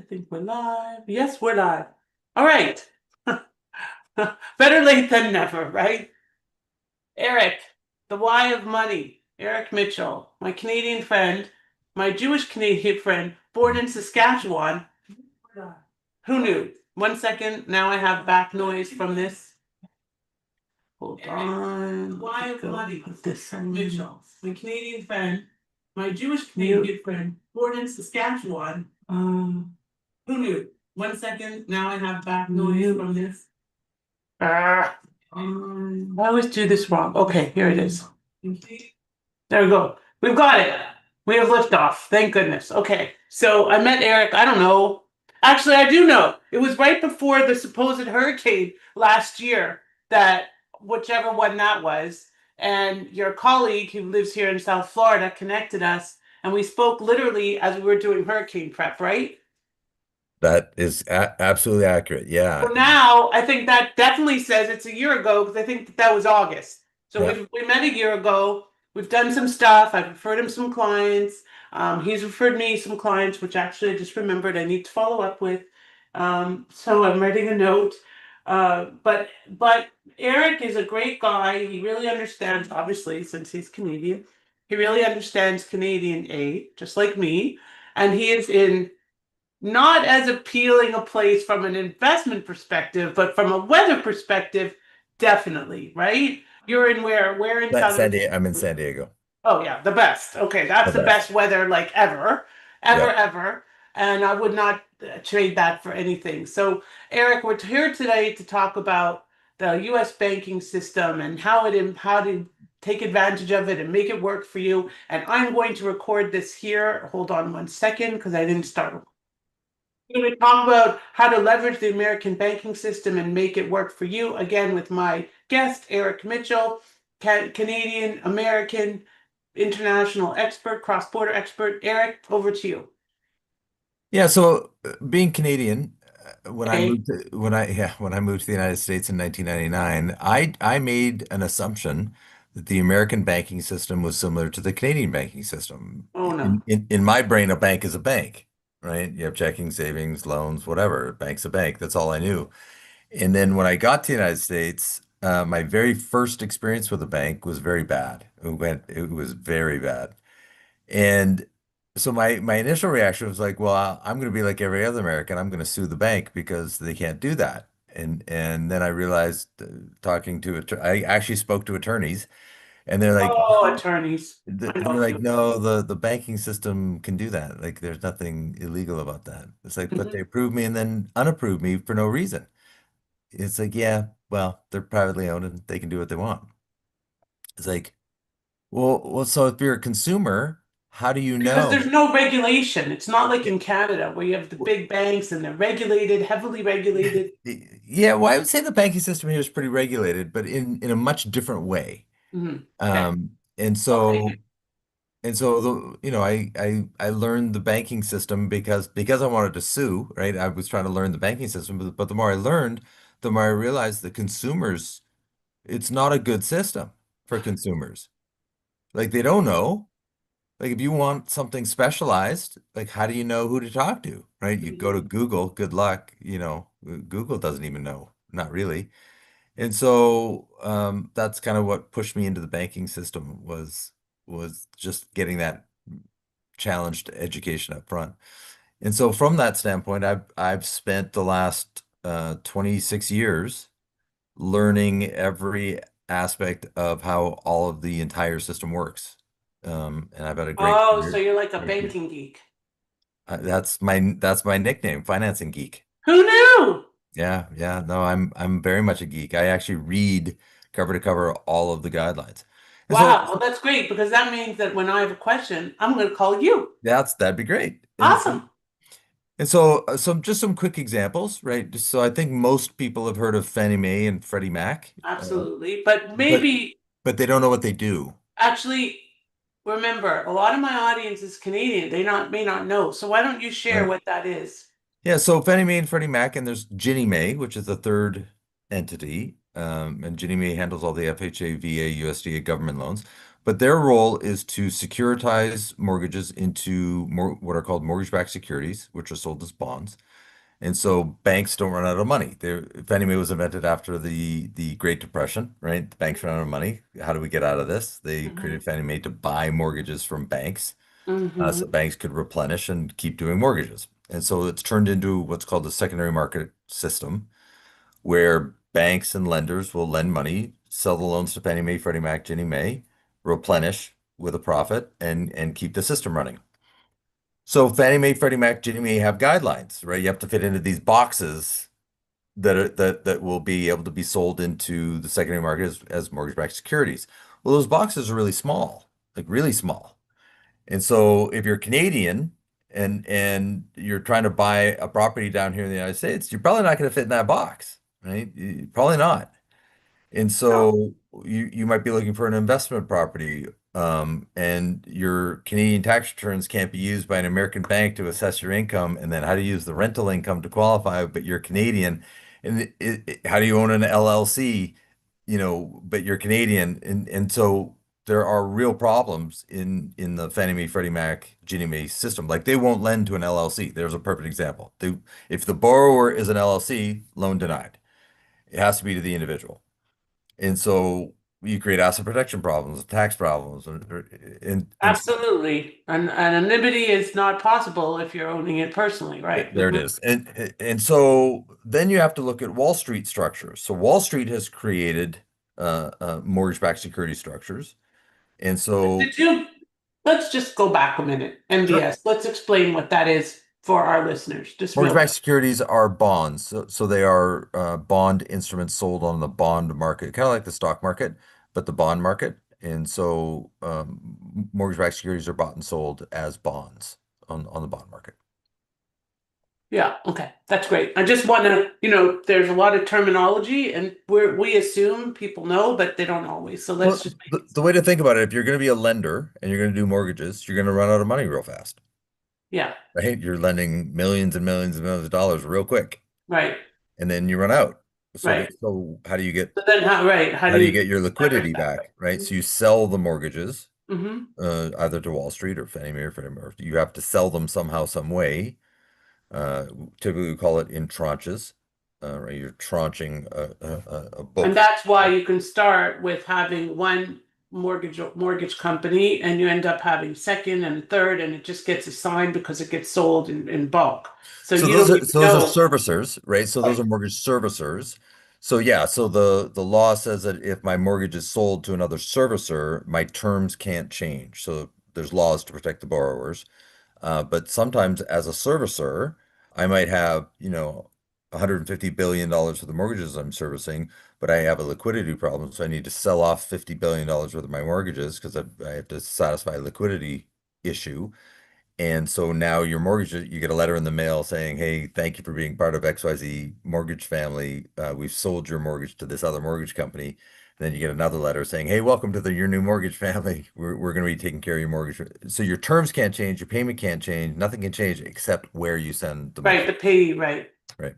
think we're live. Yes, we're live. All right. Better late than never, right? Eric, the why of money. Eric Mitchell, my Canadian friend, my Jewish Canadian friend, born in Saskatchewan. Who knew? 1 second. Now I have back noise from this. Hold on. Why of money? Put this on. Mitchell, my Canadian friend, my Jewish Canadian friend, born in Saskatchewan. Who knew? 1 second. Now I have back noise from this. I always do this wrong. Okay, here it is. There we go. We've got it. We have liftoff. Thank goodness. Okay, so I met Eric. I don't know. Actually, I do know. It was right before the supposed hurricane last year that whichever one that was. And your colleague who lives here in South Florida connected us, and we spoke literally as we were doing hurricane prep, right? That is absolutely accurate. Yeah. So now I think that definitely says it's a year ago because I think that was August. So Yeah. we met a year ago. We've done some stuff. I've referred him some clients. He's referred me some clients, which actually I just remembered I need to follow up with. So I'm writing a note. But Eric is a great guy. He really understands, obviously, since he's Canadian. He really understands Canadian aid, just like me. And he is in not as appealing a place from an investment perspective, but from a weather perspective, definitely, right? You're in where? Where in Southern? I'm in San Diego. Oh yeah, the best. Okay, that's The the best. best weather like ever, ever, Yeah. ever. And I would not trade that for anything. So, Eric, we're here today to talk about the U.S. banking system and how to take advantage of it and make it work for you. And I'm going to record this here. Hold on 1 second because I didn't start. We're going to talk about how to leverage the American banking system and make it work for you. Again, with my guest, Eric Mitchell, Canadian, American, international expert, cross border expert. Eric, over to you. Yeah. So being Canadian, Okay. when I moved to the United States in 1999, I made an assumption that the American banking system was similar to the Canadian banking system. Oh, no. In my brain, a bank is a bank, right? You have checking, savings, loans, whatever. A bank's a bank. That's all I knew. And then when I got to the United States, my very first experience with a bank was very bad. It was very bad. And so my initial reaction was like, well, I'm going to be like every other American. I'm going to sue the bank because they can't do that. And then I realized I actually spoke to attorneys, and Oh, attorneys. I they're know a like, few. no, the banking system can do that. Like, there's nothing illegal about that. It's like, but they Mhm. approved me and then unapproved me for no reason. It's like, yeah, well, they're privately owned and they can do what they want. It's like, so if you're a consumer, how do you Because there's know? no regulation. It's not like in Canada where you have the big banks and they're regulated, heavily regulated. Yeah, well, I would say the banking system here is pretty regulated, but in a much different way. Mhm. Okay. Um, and Okay. so I learned the banking system because I wanted to sue, right? I was trying to learn the banking system, but the more I learned, the more I realized that consumers, it's not a good system for consumers. Like, they don't know. Like, if you want something specialized, like, how do you know who to talk to, right? You go to Mhm. Google, good luck, Google doesn't even know, not really. And so that's kind of what pushed me into the banking system was just getting that challenged education up front. And so from that standpoint, I've spent the last 26 years learning every aspect of how all of the entire system works. And I've had a great Oh, so career. you're like a Great career. banking geek. That's my nickname, financing geek. Who knew? Yeah, yeah. No, I'm very much a geek. I actually read cover to cover all of the guidelines. And so Wow, well, that's great because that means that when I have a question, I'm going to call you. that'd be great. Awesome. And so just some quick examples, right? So I think most people have heard of Fannie Mae and Freddie Mac, Absolutely. But but maybe but they don't know what they do. actually remember, a lot of my audience is Canadian. They not may not know. So why don't you share Right. what that is? Yeah, so Fannie Mae and Freddie Mac, and there's Ginnie Mae, which is the third entity. And Ginnie Mae handles all the FHA, VA, USDA government loans. But their role is to securitize mortgages into what are called mortgage-backed securities, which are sold as bonds. And so banks don't run out of money. Fannie Mae was invented after the Great Depression, right? The banks ran out of money. How do we get out of this? They Hmm. created Fannie Mae to buy mortgages from banks, so Hmm. banks could replenish and keep doing mortgages. And so it's turned into what's called the secondary market system, where banks and lenders will lend money, sell the loans to Fannie Mae, Freddie Mac, Ginnie Mae, replenish with a profit, and keep the system running. So Fannie Mae, Freddie Mac, Ginnie Mae have guidelines, right? You have to fit into these boxes that will be able to be sold into the secondary market as mortgage-backed securities. Well, those boxes are really small, like really small. And so if you're Canadian and you're trying to buy a property down here in the United States, you're probably not going to fit in that box, right? Probably not. And No. so you might be looking for an investment property, and your Canadian tax returns can't be used by an American bank to assess your income, and then how to use the rental income to qualify, but you're Canadian, and how do you own an LLC, but you're Canadian, and so there are real problems in the Fannie Mae, Freddie Mac, Ginnie Mae system. Like they won't lend to an LLC. There's a perfect example. If the borrower is an LLC, loan denied. It has to be to the individual. And so you create asset protection problems, tax problems, and so Absolutely. And anonymity is not possible if you're owning it personally, right? there it is. And so then you have to look at Wall Street structures. So Wall Street has created mortgage-backed security structures. And so Did you, let's just go back a minute. sure, MBS. Let's explain what that is for our listeners, just real mortgage-backed quick. securities are bonds. So they are bond instruments sold on the bond market, kind of like the stock market, but the bond market. And so mortgage-backed securities are bought and sold as bonds on the bond market. Yeah, okay. That's great. I just want to, there's a lot of terminology and we assume people know, but they don't always. So let's Well, just make it the way simple. to think about it, if you're going to be a lender and you're going to do mortgages, you're going to run out of money real fast, Yeah, right? You're lending millions and millions and millions of dollars real quick, right, and then you run out. right. So how do you get So then how how do do you you get your leverage liquidity that, back, right? right? So you sell the mortgages, Mm-hmm. either to Wall Street or Fannie Mae or Freddie Mac. You have to sell them somehow, some way. Uh, Typically, we call it in tranches, right? You're tranching a And book. that's why you can start with having one mortgage company and you end up having second and third and it just gets assigned because it gets sold in bulk. So So you don't even those are know. servicers, right? So those Right, are mortgage servicers. So yeah, so the law says that if my mortgage is sold to another servicer, my terms can't change. So there's laws to protect the borrowers. But sometimes as a servicer, I might have, $150 billion worth of mortgages I'm servicing, but I have a liquidity problem. So I need to sell off $50 billion worth of my mortgages because I have to satisfy a liquidity issue. And so now your mortgage, you get a letter in the mail saying, "Hey, thank you for being part of XYZ mortgage family. We've sold your mortgage to this other mortgage company." And then you get another letter saying, "Hey, welcome to your new mortgage family. We're going to be taking care of your mortgage." So your terms can't change, your payment can't change, nothing can change except where you send the money. right, the pay, right. Right.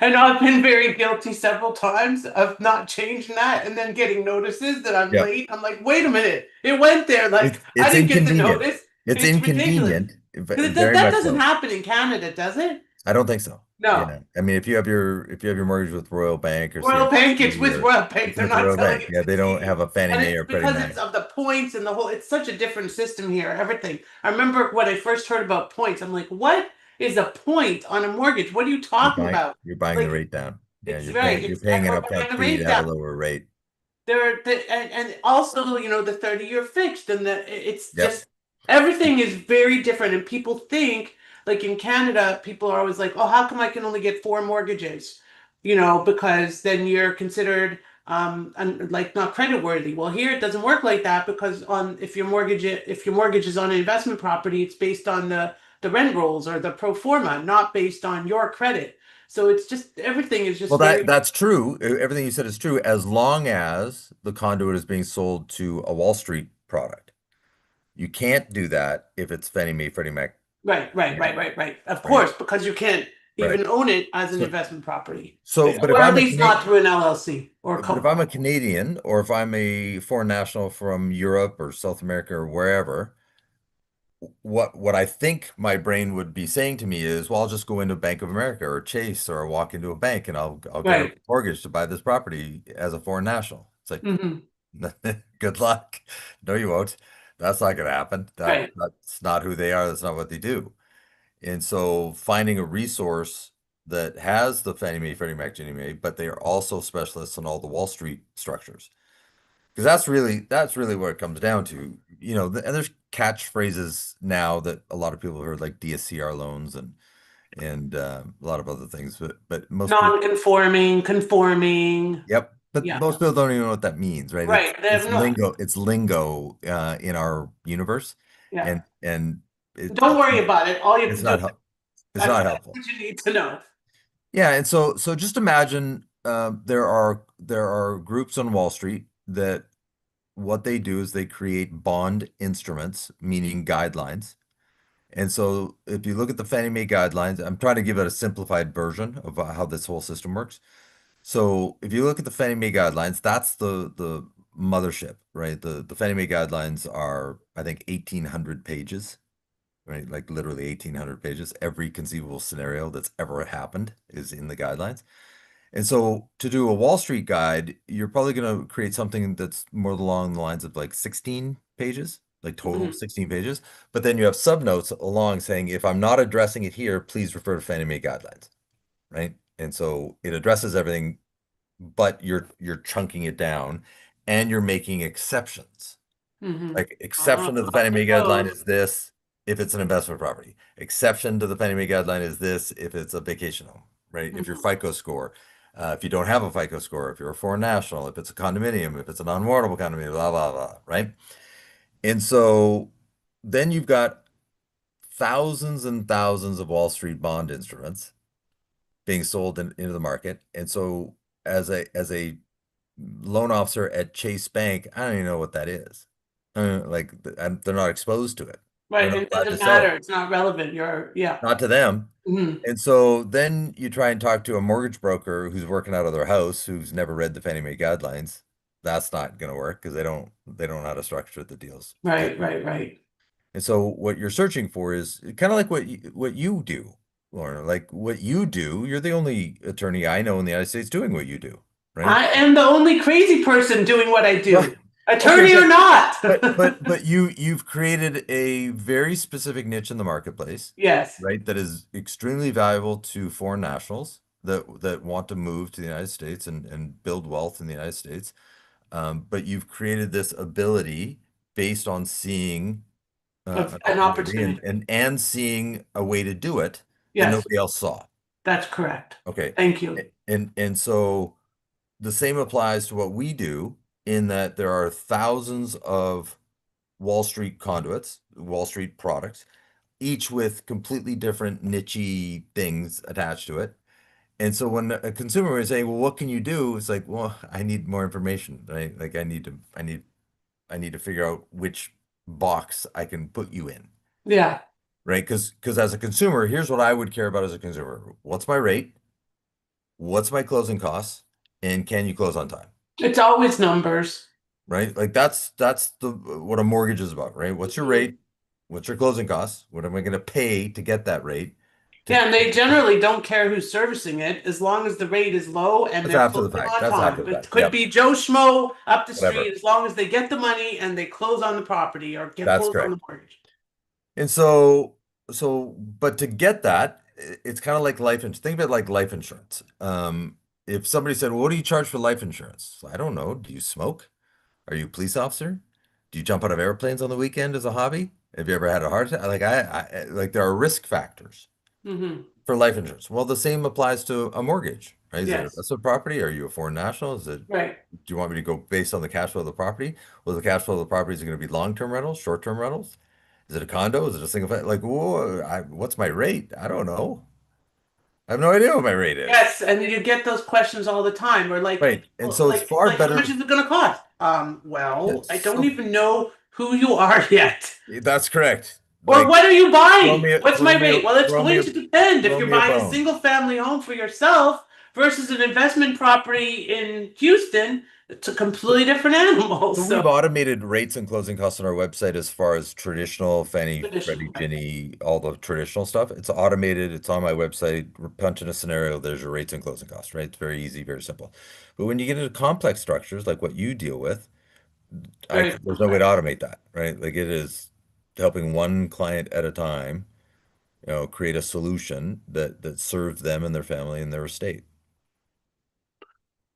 And I've been very guilty several times of not changing that and then getting notices that I'm Yep. late. I'm like, wait a minute, it went there. Like, I It's didn't get the inconvenient. notice. It's It's ridiculous. inconvenient, Because very that much doesn't so. happen in Canada, does it? I don't think so. No. Yeah. I mean, if you have your mortgage with Royal Bank or Royal Bank, it's CIBC with or Royal Bank. it's They're with not Royal selling Bank. it Yeah, to they don't TD. have a Fannie And Mae it's or Freddie because it's Mac. of the points and the whole, it's such a different system here, everything. I remember when I first heard about points, I'm like, what is a point on a mortgage? What are you talking about? You're buying the Like, rate down. Yeah, it's right. you're It's, paying an we're buying upfront the fee to rate have a down. lower rate. And also, the 30-year fixed and it's Yep. just everything is very different. And people think like in Canada, people are always like, oh, how come I can only get four mortgages? Because then you're considered like not credit worthy. Well, here it doesn't work like that because on if your mortgage is on an investment property, it's based on the rent rolls or the pro forma, not based on your credit. So it's just everything is Well, just very that's true. Everything you said is true as long as the conduit is being sold to a Wall Street product. You can't do that if it's Fannie Mae, Freddie Mac, right, right, right? right, right, right. Of Right? course, because you can't. Right. even own it as an So, investment property. but if Or at I'm a least not through an LLC or a But if I'm a co-op. Canadian or if I'm a foreign national from Europe or South America or wherever, what I think my brain would be saying to me is, well, I'll just go into Bank of America or Chase or walk into a bank and I'll get a Right. mortgage to buy this property as a foreign national. It's like, Hmm. good luck. No, you won't. That's not going to happen. Right. That's not who they are. That's not what they do. And so finding a resource that has the Fannie Mae, Freddie Mac, Ginnie Mae, but they are also specialists in all the Wall Street structures. Because that's really what it comes down to. And there's catchphrases now that a lot of people have heard, like DSCR loans and a lot of other things. But most people, Non-conforming, conforming. yep. But Yeah. most people don't even know what that means, right? It's Right. They it's have no. lingo. It's lingo in our universe, Yeah. and Don't worry about it. All you have it's to do not is it's that's not helpful. what you need to know. Yeah, and so just imagine there are groups on Wall Street that what they do is they create bond instruments, meaning guidelines. And so if you look at the Fannie Mae guidelines, I'm trying to give it a simplified version of how this whole system works. So if you look at the Fannie Mae guidelines, that's the mothership, right? The Fannie Mae guidelines are, I think, 1,800 pages, right? Like literally 1,800 pages. Every conceivable scenario that's ever happened is in the guidelines. And so to do a Wall Street guide, you're probably going to create something that's more along the lines of like 16 pages, like total Mhm. 16 pages. But then you have subnotes along saying, if I'm not addressing it here, please refer to Fannie Mae guidelines, right? And so it addresses everything, but you're chunking it down and you're making exceptions. Mhm. Like exception to the Fannie I Mae guideline suppose. is this if it's an investment property. Exception to the Fannie Mae guideline is this if it's a vacation home, right? If your Mhm. FICO score, if you don't have a FICO score, if you're a foreign national, if it's a condominium, if it's a non-mortgable condominium, blah, blah, blah, right? And so then you've got thousands and thousands of Wall Street bond instruments being sold into the market. And so as a loan officer at Chase Bank, I don't even know what that is. Like they're not exposed to it. They're Right. not It allowed to doesn't sell matter. it, It's not relevant. Yeah. not to them. Mhm. And so then you try and talk to a mortgage broker who's working out of their house, who's never read the Fannie Mae guidelines. That's not going to work because they don't know how to structure the deals. Right. Right. Right. And so what you're searching for is kind of like what you do, Lauren. Like what you do, you're the only attorney I know in the United States doing what you do, right? I am the only crazy person doing what I Right. do, Okay, attorney or not. but you've created a very specific niche in the marketplace, Yes. right? That is extremely valuable to foreign nationals that want to move to the United States and build wealth in the United States. But you've created this ability based on seeing Of an an opportunity opportunity. and seeing a way to do it that Yes, nobody else saw. that's correct. Okay. Thank you. And so the same applies to what we do in that there are thousands of Wall Street conduits, Wall Street products, each with completely different niche things attached to it. And so when a consumer is saying, "Well, what can you do?" It's like, "Well, I need more information, right? Like I need to figure out which box I can put you in." Yeah, Right? Because as a consumer, here's what I would care about as a consumer. What's my rate? What's my closing costs? And can you close on time? it's always numbers. Right? Like that's the what a mortgage is about, right? What's your Mhm. rate? What's your closing costs? What am I going to pay to get that rate? To Yeah, and they generally don't care who's servicing it as long as the rate is low and That's they're after the closing fact. on That's after time. the It fact. could Yep. be Joe Schmo up the street Whatever. as long as they get the money and they close on the property or get That's close on the correct. mortgage. And but to get that, it's kind of like life insurance. Think of it like life insurance. If somebody said, "Well, what do you charge for life insurance?" I don't know. Do you smoke? Are you a police officer? Do you jump out of airplanes on the weekend as a hobby? Have you ever had a heart attack? Like like there are risk factors Hmm. for life insurance. Well, the same applies to a mortgage, right? Is it Yes, investment property? Are you a foreign national? right. Do you want me to go based on the cash flow of the property? Well, the cash flow of the property is going to be long-term rentals, short-term rentals? Is it a condo? Is it a single family? Like, whoa, what's my rate? I don't know. I have no idea what my rate is. Yes, and you get those questions all the time, or Right. And so it's far how much better. is it going to cost? Well, I Yes. don't So even know who you are yet. that's correct. Or like what are you throw buying? me a What's throw my me a rate? Well, it's throw me going a to depend if throw you're me a buying a bone. single family home for yourself versus an investment property in Houston. It's a completely different animal. So So we've automated rates and closing costs on our website as far as traditional Fannie, Freddie, traditional, right? Ginnie, all the traditional stuff. It's automated. It's on my website. Punch in a scenario. There's your rates and closing costs, right? It's very easy, very simple. But when you get into complex structures like what you deal with, Very there's no way to complex. automate that, right? Like it is helping one client at a time, create a solution that serves them and their family and their estate.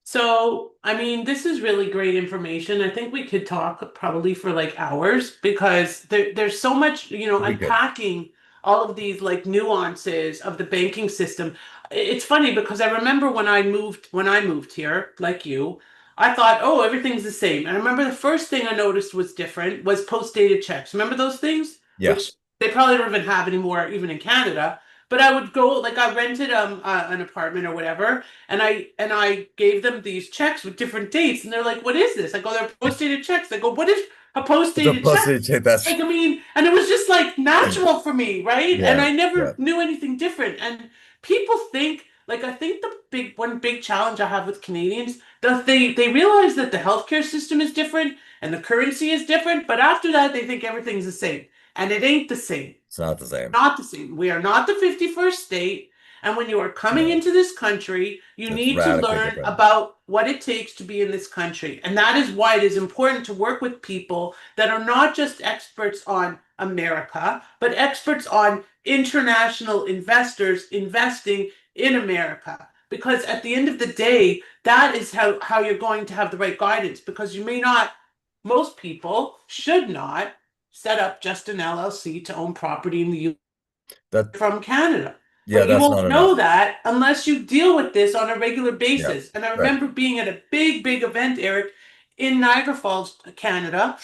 So, I mean, this is really great information. I think we could talk probably for like hours because there's so much, We could. unpacking all of these like nuances of the banking system. It's funny because I remember when I moved here, like you, I thought, oh, everything's the same. And I remember the first thing I noticed was different was post-dated checks. Remember those things? Yeah. Which they probably don't even have anymore, even in Canada. But I would go, like I rented an apartment or whatever, and I gave them these checks with different dates, and they're like, "What is this?" I go, "They're post-dated checks." I go, "What is a It's a post-dated check?" postage check. That's Like, I mean, and it was just like natural for me, right? And yeah, I yeah. never knew anything different. And people think, like, I think the one big challenge I have with Canadians, that they realize that the healthcare system is different and the currency is different, but after that, they think everything's the same, and it ain't the same. It's not the same. Not the same. We are not the 51st state. And when you are coming No, into this country, you it's need to radically learn different. about what it takes to be in this country. And that is why it is important to work with people that are not just experts on America, but experts on international investors investing in America. Because at the end of the day, that is how you're going to have the right guidance. Because you may not, most people should not set up just an LLC to own property in the U.S That from Canada. yeah, But you that's won't not know enough. that unless you deal with this on a regular Yeah, basis. And I right. remember being at a big, big event, Eric, in Niagara Falls, Canada,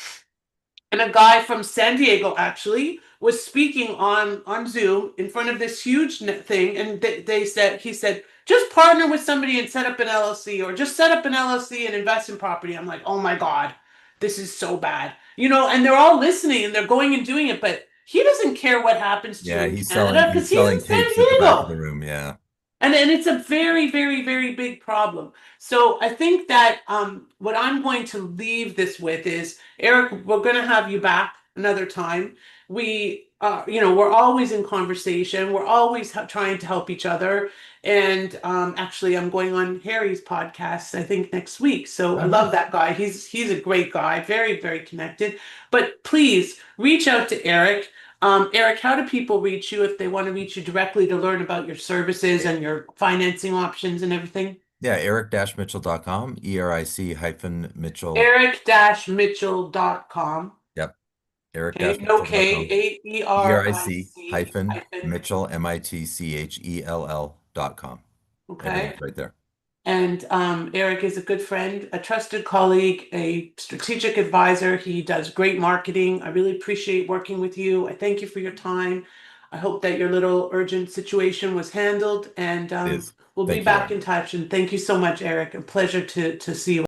and a guy from San Diego actually was speaking on Zoom in front of this huge thing, and they said he said just partner with somebody and set up an LLC, or just set up an LLC and invest in property. I'm like, oh my god, this is so bad, and they're all listening and they're going and doing it, but he doesn't care what happens to Yeah, in Canada he's because he's in selling San tapes at the back of Diego. the room. Yeah. And it's a very, very, very big problem. So I think that what I'm going to leave this with is, Eric, we're going to have you back another time. We're always in conversation. We're always trying to help each other. And actually, I'm going on Harry's podcast, I think next week. So Oh, I love nice. that guy. He's a great guy, very, very connected. But please reach out to Eric. Eric, how do people reach you if they want to reach you directly to learn about your services and your financing options and everything? Yeah, eric-mitchell.com, ERIC hyphen Mitchell. Eric-mitchell.com. Yep, Okay, no K, eric-mitchell.com. ERIC A-E-R-I-C hyphen hyphen. Mitchell, Mitchell.com. Okay. Everything's right there. And Eric is a good friend, a trusted colleague, a strategic advisor. He does great marketing. I really appreciate working with you. I thank you for your time. I hope that your little urgent situation was handled, and It is. we'll be Thank you, back Lauren. in touch. And thank you so much, Eric. A pleasure to see you.